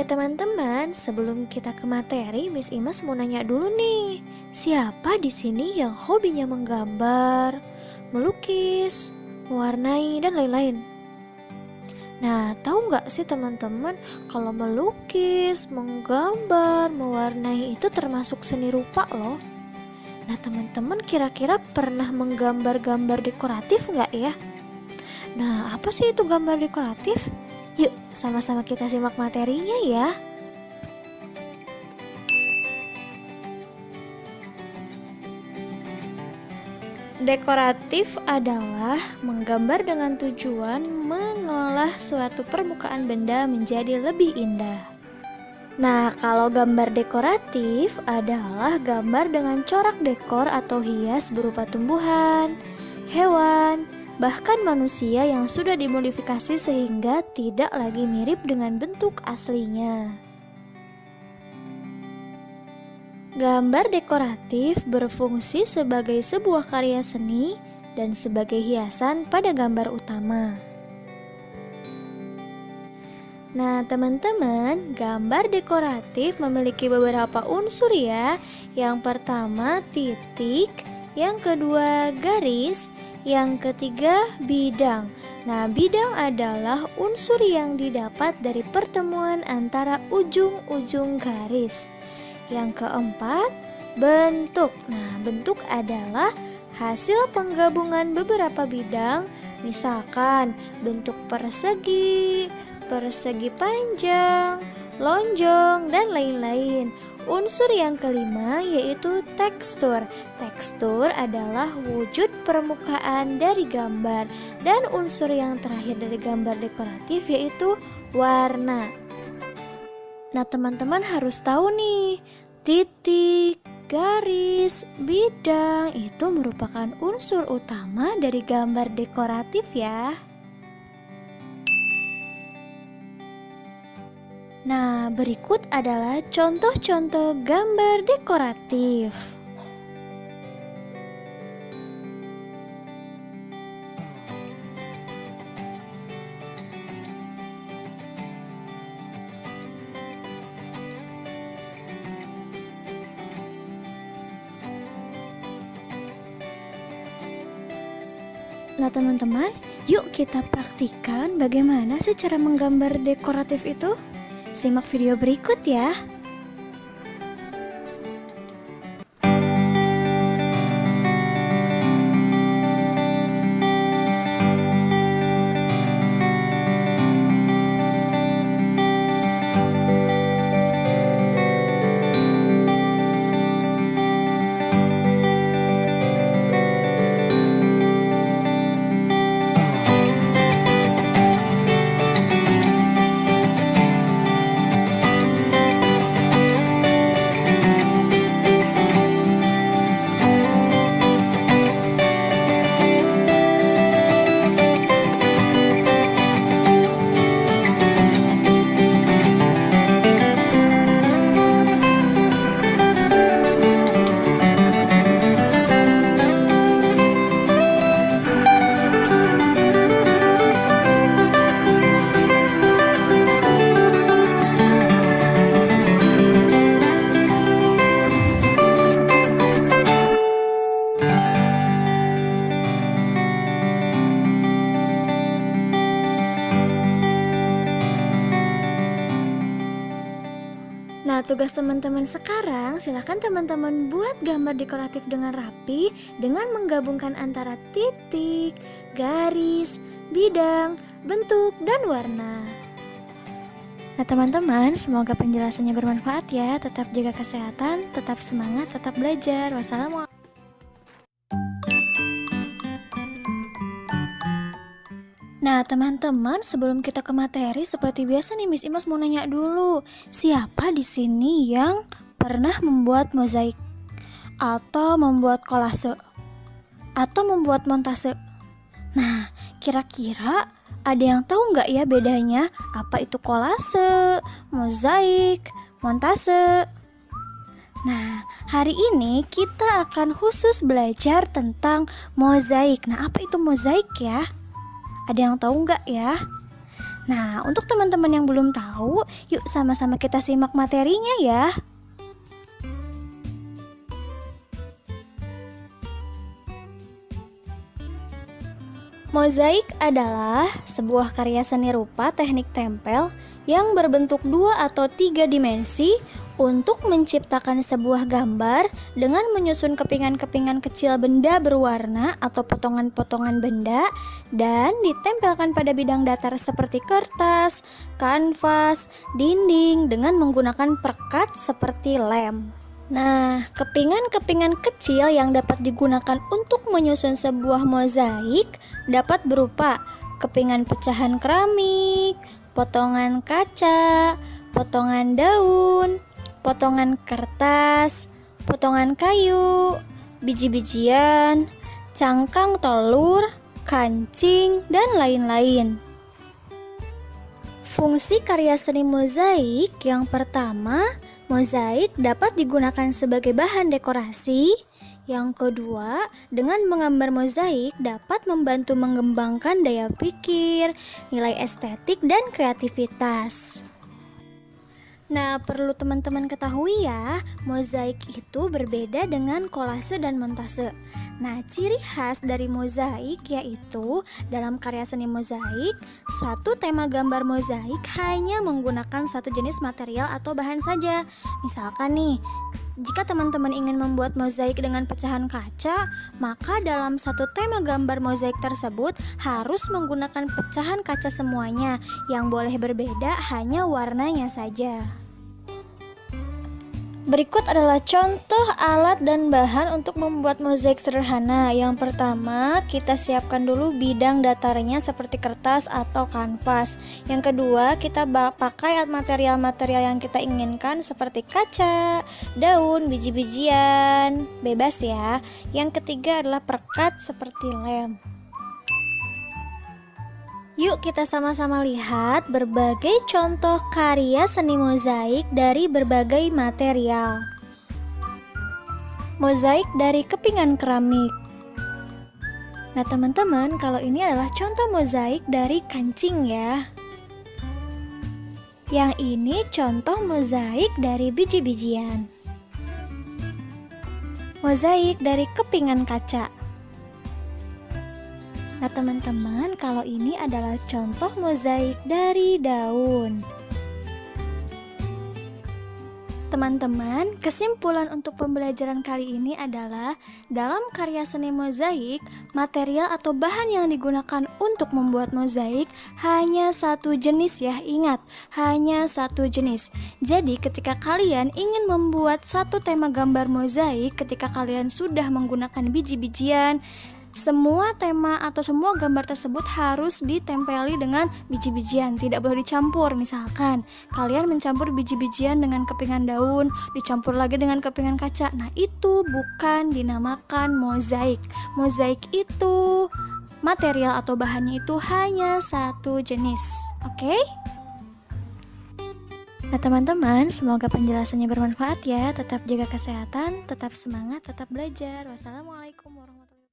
Oke teman-teman, sebelum kita ke materi, Miss Imas mau nanya dulu nih. Siapa di sini yang hobinya menggambar, melukis, mewarnai, dan lain-lain? Nah, tahu nggak sih teman-teman, kalau melukis, menggambar, mewarnai itu termasuk seni rupa loh. Nah, teman-teman kira-kira pernah menggambar-gambar dekoratif nggak ya? Nah, apa sih itu gambar dekoratif? Yuk, sama-sama kita simak materinya ya. Dekoratif adalah menggambar dengan tujuan mengolah suatu permukaan benda menjadi lebih indah. Nah, kalau gambar dekoratif adalah gambar dengan corak dekor atau hias berupa tumbuhan, hewan, bahkan manusia yang sudah dimodifikasi sehingga tidak lagi mirip dengan bentuk aslinya. Gambar dekoratif berfungsi sebagai sebuah karya seni dan sebagai hiasan pada gambar utama. Nah, teman-teman, gambar dekoratif memiliki beberapa unsur ya. Yang pertama titik, yang kedua garis, yang ketiga bidang. Nah, bidang adalah unsur yang didapat dari pertemuan antara ujung-ujung garis. Yang keempat, bentuk. Nah, bentuk adalah hasil penggabungan beberapa bidang, misalkan bentuk persegi, persegi panjang, lonjong, dan lain-lain. Unsur yang kelima yaitu tekstur. Tekstur adalah wujud permukaan dari gambar. Dan unsur yang terakhir dari gambar dekoratif yaitu warna. Nah, teman-teman harus tahu nih, titik, garis, bidang itu merupakan unsur utama dari gambar dekoratif ya. Nah, berikut adalah contoh-contoh gambar dekoratif. Nah teman-teman, yuk kita praktikkan bagaimana sih cara menggambar dekoratif itu. Simak video berikut ya. Nah, tugas teman-teman sekarang, silakan teman-teman buat gambar dekoratif dengan rapi dengan menggabungkan antara titik, garis, bidang, bentuk, dan warna. Nah, teman-teman, semoga penjelasannya bermanfaat ya. Tetap jaga kesehatan, tetap semangat, tetap belajar. Wassalamualaikum. Nah teman-teman, sebelum kita ke materi, seperti biasa nih Miss Imas mau nanya dulu, siapa di sini yang pernah membuat mozaik atau membuat kolase atau membuat montase? Nah, kira-kira ada yang tahu nggak ya bedanya apa itu kolase, mozaik, montase? Nah, hari ini kita akan khusus belajar tentang mozaik. Nah, apa itu mozaik ya? Ada yang tahu nggak ya? Nah, untuk teman-teman yang belum tahu, yuk sama-sama kita simak materinya ya. Mozaik adalah sebuah karya seni rupa teknik tempel yang berbentuk 2 atau 3 dimensi untuk menciptakan sebuah gambar dengan menyusun kepingan-kepingan kecil benda berwarna atau potongan-potongan benda dan ditempelkan pada bidang datar seperti kertas, kanvas, dinding dengan menggunakan perekat seperti lem. Nah, kepingan-kepingan kecil yang dapat digunakan untuk menyusun sebuah mozaik dapat berupa kepingan pecahan keramik, potongan kaca, potongan daun, potongan kertas, potongan kayu, biji-bijian, cangkang telur, kancing, dan lain-lain. Fungsi karya seni mozaik yang pertama, mozaik dapat digunakan sebagai bahan dekorasi. Yang kedua, dengan menggambar mozaik dapat membantu mengembangkan daya pikir, nilai estetik, dan kreativitas. Nah, perlu teman-teman ketahui ya, mozaik itu berbeda dengan kolase dan montase. Nah, ciri khas dari mozaik yaitu dalam karya seni mozaik, suatu tema gambar mozaik hanya menggunakan satu jenis material atau bahan saja. Misalkan nih, jika teman-teman ingin membuat mozaik dengan pecahan kaca, maka dalam satu tema gambar mozaik tersebut harus menggunakan pecahan kaca semuanya. Yang boleh berbeda hanya warnanya saja. Berikut adalah contoh alat dan bahan untuk membuat mozaik sederhana. Yang pertama, kita siapkan dulu bidang datarnya seperti kertas atau kanvas. Yang kedua, kita pakai material-material yang kita inginkan seperti kaca, daun, biji-bijian, bebas ya. Yang ketiga adalah perekat seperti lem. Yuk kita sama-sama lihat berbagai contoh karya seni mozaik dari berbagai material. Mozaik dari kepingan keramik. Nah teman-teman, kalau ini adalah contoh mozaik dari kancing ya. Yang ini contoh mozaik dari biji-bijian. Mozaik dari kepingan kaca. Nah teman-teman, kalau ini adalah contoh mozaik dari daun. Teman-teman, kesimpulan untuk pembelajaran kali ini adalah dalam karya seni mozaik, material atau bahan yang digunakan untuk membuat mozaik hanya satu jenis ya, ingat, hanya satu jenis. Jadi ketika kalian ingin membuat satu tema gambar mozaik, ketika kalian sudah menggunakan biji-bijian, semua tema atau semua gambar tersebut harus ditempeli dengan biji-bijian, tidak boleh dicampur. Misalkan kalian mencampur biji-bijian dengan kepingan daun, dicampur lagi dengan kepingan kaca. Nah, itu bukan dinamakan mozaik. Mozaik itu material atau bahannya itu hanya satu jenis. Oke? Nah teman-teman, semoga penjelasannya bermanfaat ya. Tetap jaga kesehatan, tetap semangat, tetap belajar. Wassalamualaikum warahmatullahi wabarakatuh.